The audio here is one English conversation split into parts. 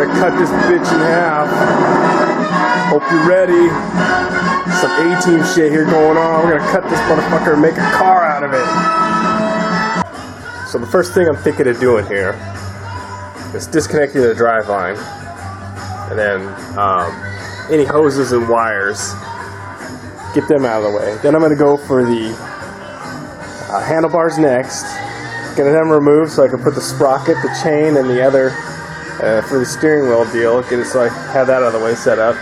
gonna cut this bitch in half. Hope you're ready. Some A-team shit here going on. We're gonna cut this motherfucker and make a car out of it. So the first thing I'm thinking of doing here is disconnecting the drive line, and then any hoses and wires, get them out of the way. Then I'm gonna go for the handlebars next. Get them removed so I can put the sprocket, the chain, and the other for the steering wheel deal. Get it so I have that out of the way set up.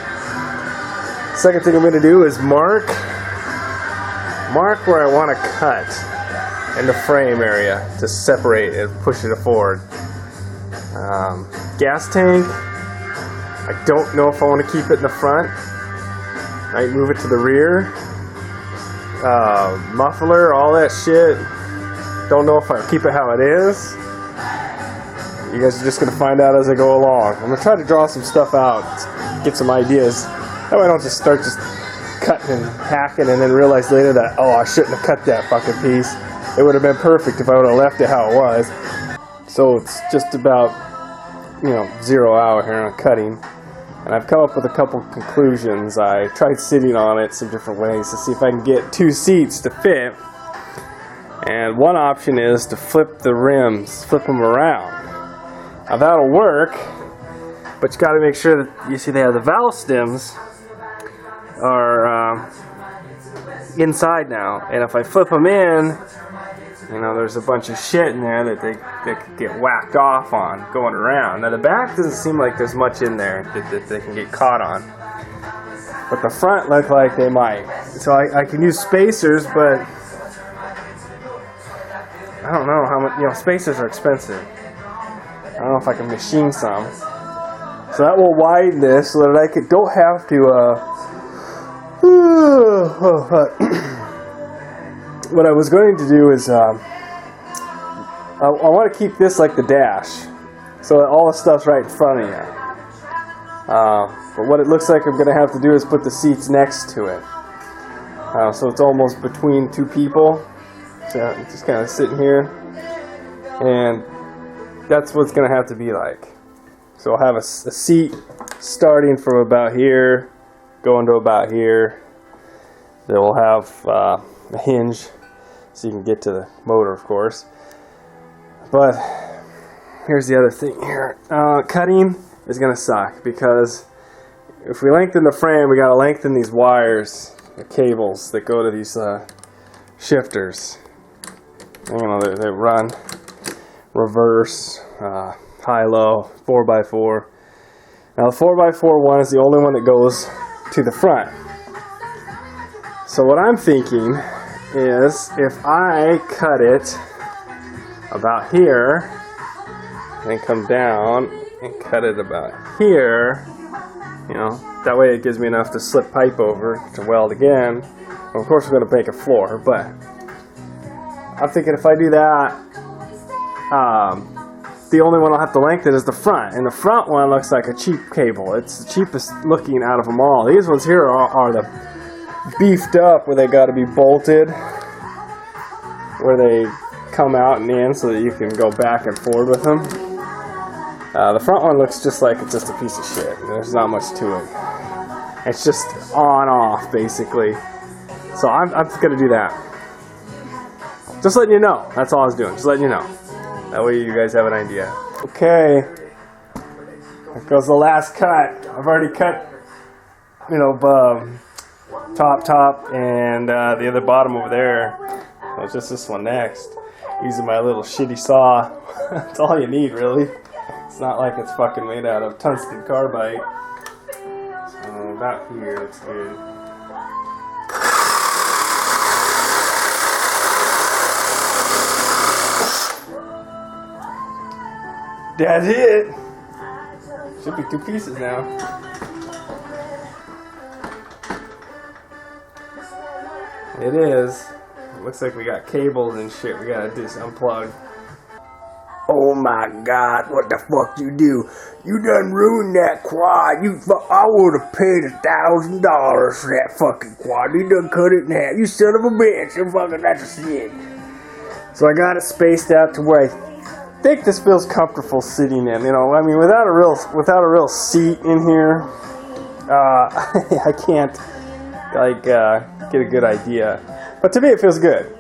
Second thing I'm going to do is mark where I want to cut in the frame area to separate and push it forward. Gas tank, I don't know if I want to keep it in the front. Might move it to the rear. Muffler, all that shit. Don't know if I keep it how it is. You guys are just going to find out as I go along. I'm going to try to draw some stuff out, get some ideas. That way I don't just start cutting and hacking and then realize later that, oh, I shouldn't have cut that fucking piece. It would have been perfect if I would have left it how it was. So it's just about, 0 hour here on cutting. And I've come up with a couple conclusions. I tried sitting on it some different ways to see if I can get 2 seats to fit. And one option is to flip the rims, flip them around. Now that'll work, but you got to make sure that, you see they have the valve stems are inside now. And if I flip them in, there's a bunch of shit in there that they could get whacked off on going around. Now the back doesn't seem like there's much in there that they can get caught on. But the front look like they might. So I can use spacers, but I don't know how much, spacers are expensive. I don't know if I can machine some. So that will widen this so that I don't have to, what I was going to do is, I want to keep this like the dash, so that all the stuff's right in front of you. But what it looks like I'm going to have to do is put the seats next to it. So it's almost between 2 people. So I'm just kind of sitting here, and that's what it's going to have to be like. So I'll have a seat starting from about here, going to about here. Then we'll have a hinge, so you can get to the motor, of course. But here's the other thing here. Cutting is going to suck, because if we lengthen the frame, we got to lengthen these wires, the cables that go to these shifters. They run reverse, high-low, 4x4. Now the 4x4 one is the only one that goes to the front. So what I'm thinking is, if I cut it about here, and then come down and cut it about here, that way it gives me enough to slip pipe over to weld again. Well, of course we're going to make a floor, but I'm thinking if I do that, the only one I'll have to lengthen is the front. And the front one looks like a cheap cable. It's the cheapest looking out of them all. These ones here are the beefed up, where they got to be bolted, where they come out and in so that you can go back and forward with them. The front one looks just like it's just a piece of shit. There's not much to it. It's just on-off, basically. So I'm going to do that. Just letting you know. That's all I was doing. Just letting you know. That way you guys have an idea. Okay. Here goes the last cut. I've already cut, top, and the other bottom over there. So it's just this one next. Using my little shitty saw. That's all you need, really. It's not like it's fucking made out of tungsten carbide. So about here, it's good. That's it. Should be 2 pieces now. It is. It looks like we got cables and shit we gotta just unplug. Oh my God, what the fuck you do? You done ruined that quad. I would have paid $1,000 for that fucking quad. You done cut it in half. You son of a bitch. That's a shit. So I got it spaced out to where I think this feels comfortable sitting in. You know, I mean, without a real seat in here, I can't like get a good idea. But to me, it feels good.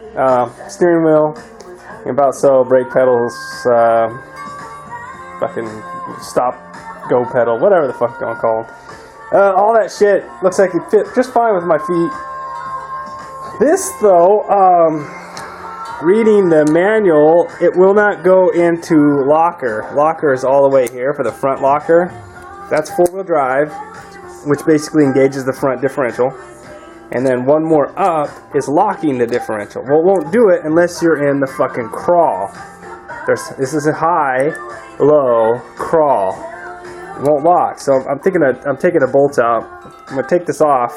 Steering wheel, about so. Brake pedals, fucking stop, go pedal, whatever the fuck you gonna call them. All that shit looks like it fit just fine with my feet. This though, reading the manual, it will not go into locker. Locker is all the way here for the front locker. That's four-wheel drive, which basically engages the front differential. And then one more up is locking the differential. Well, it won't do it unless you're in the fucking crawl. This is a high, low, crawl. It won't lock. So I'm taking the bolts out. I'm gonna take this off,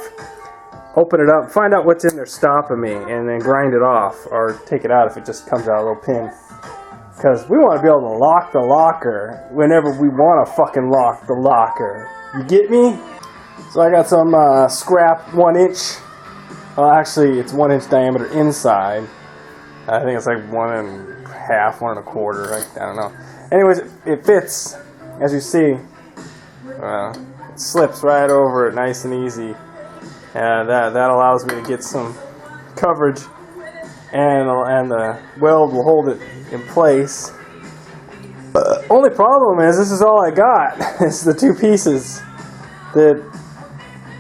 open it up, find out what's in there stopping me, and then grind it off, or take it out if it just comes out a little pin. Because we want to be able to lock the locker whenever we want to fucking lock the locker. You get me? So I got some scrap 1-inch. Well, actually, it's 1-inch diameter inside. I think it's like 1.5, 1.25. I don't know. Anyways, it fits, as you see. It slips right over it, nice and easy. And that allows me to get some coverage, and the weld will hold it in place. Only problem is this is all I got. It's the two pieces that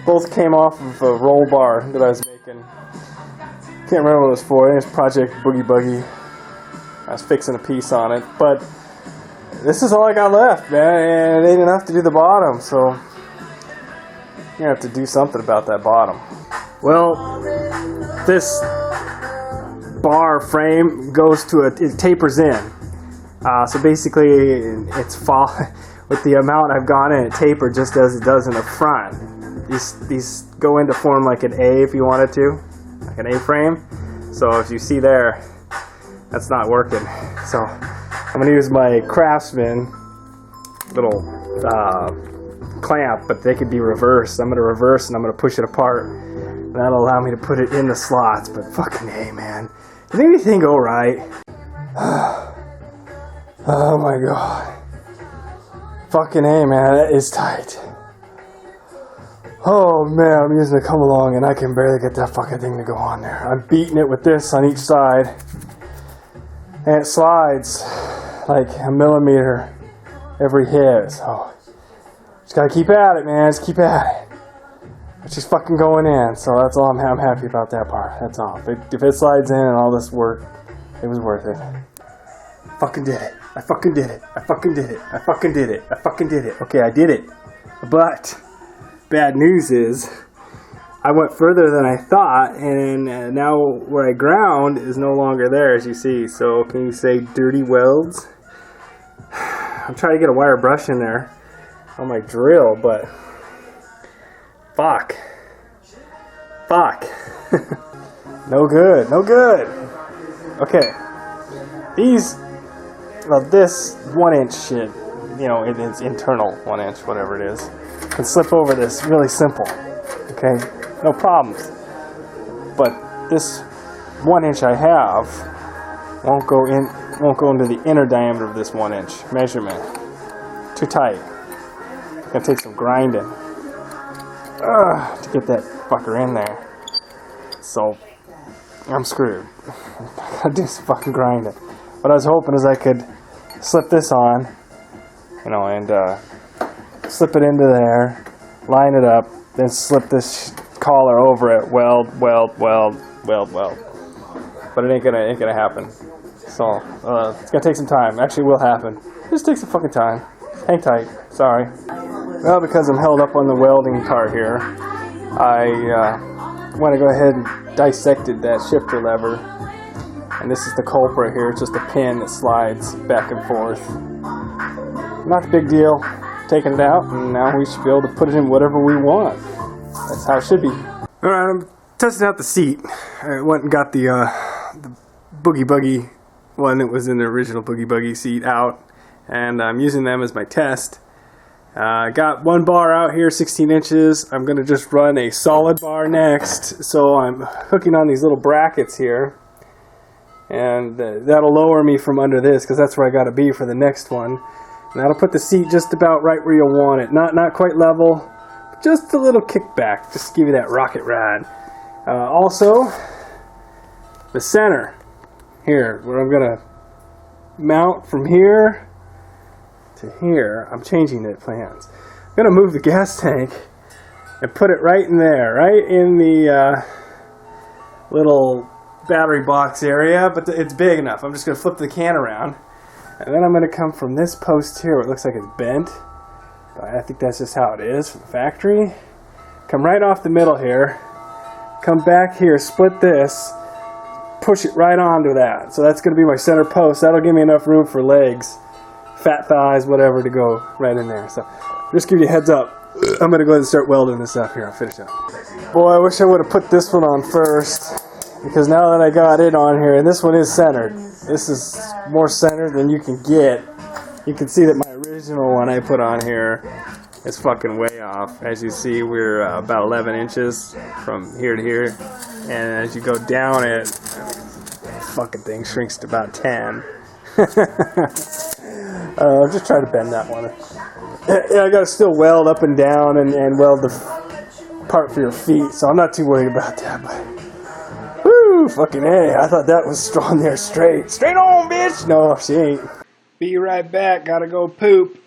both came off of a roll bar that I was making. Can't remember what it was for. I think it was Project Boogie Buggy. I was fixing a piece on it, but this is all I got left, man, and it ain't enough to do the bottom, so you're gonna have to do something about that bottom. Well, this bar frame goes to it tapers in. So basically, it's with the amount I've gone in, it tapered just as it does in the front. These go in to form like an A if you wanted to, like an A-frame. So as you see there, that's not working. So I'm gonna use my Craftsman little clamp, but they could be reversed. I'm gonna reverse and I'm gonna push it apart. And that'll allow me to put it in the slots. But fucking hey, man, did anything go right? Oh my god. Fucking hey, man, that is tight. Oh man, I'm using a come along and I can barely get that fucking thing to go on there. I'm beating it with this on each side. And it slides like a millimeter every hit. So just gotta keep at it, man. Just keep at it. It's just fucking going in. So that's all. I'm happy about that part. That's all. If it slides in and all this work, it was worth it. Fucking did it. I fucking did it. I fucking did it. I fucking did it. I fucking did it. Okay, I did it. But bad news is I went further than I thought, and now where I ground is no longer there, as you see. So can you say dirty welds? I'm trying to get a wire brush in there on my drill, but fuck. No good. Okay, this 1-inch shit, you know, it's internal 1-inch, whatever it is, can slip over this really simple. Okay, no problems. But this 1-inch I have won't go into the inner diameter of this 1-inch measurement. Too tight. It's gonna take some grinding to get that fucker in there. So I'm screwed. I gotta do some fucking grinding. What I was hoping is I could slip this on, you know, and slip it into there, line it up, then slip this collar over it, weld. But it ain't gonna happen. So it's gonna take some time. Actually, it will happen. It just takes some fucking time. Hang tight. Sorry. Well, because I'm held up on the welding part here, I want to go ahead and dissected that shifter lever. And this is the culprit here. It's just a pin that slides back and forth. Not a big deal. Taking it out, and now we should be able to put it in whatever we want. That's how it should be. Alright, I'm testing out the seat. I went and got the Boogie Buggy one that was in the original Boogie Buggy seat out, and I'm using them as my test. Got one bar out here, 16 inches. I'm going to just run a solid bar next. So I'm hooking on these little brackets here. And that'll lower me from under this, because that's where I got to be for the next one. And that'll put the seat just about right where you'll want it. Not quite level, but just a little kickback, just to give you that rocket ride. Also, the center here, where I'm going to mount from here to here. I'm changing the plans. I'm going to move the gas tank and put it right in there, right in the little battery box area, but it's big enough. I'm just going to flip the can around, and then I'm going to come from this post here where it looks like it's bent, but I think that's just how it is from the factory. Come right off the middle here, come back here, split this, push it right onto that. So that's going to be my center post. That'll give me enough room for legs, fat thighs, whatever, to go right in there. So just give you a heads up. I'm going to go ahead and start welding this up here. I'll finish it up. Boy, I wish I would have put this one on first, because now that I got it on here, and this one is centered. This is more centered than you can get. You can see that my original one I put on here is fucking way off. As you see, we're about 11 inches from here to here. And as you go down it, fucking thing shrinks to about 10. I'm just trying to bend that one. Yeah, I gotta still weld up and down and weld the part for your feet, so I'm not too worried about that. But whoo, fucking A, I thought that was strong there straight. Straight on, bitch! No, she ain't. Be right back, gotta go poop.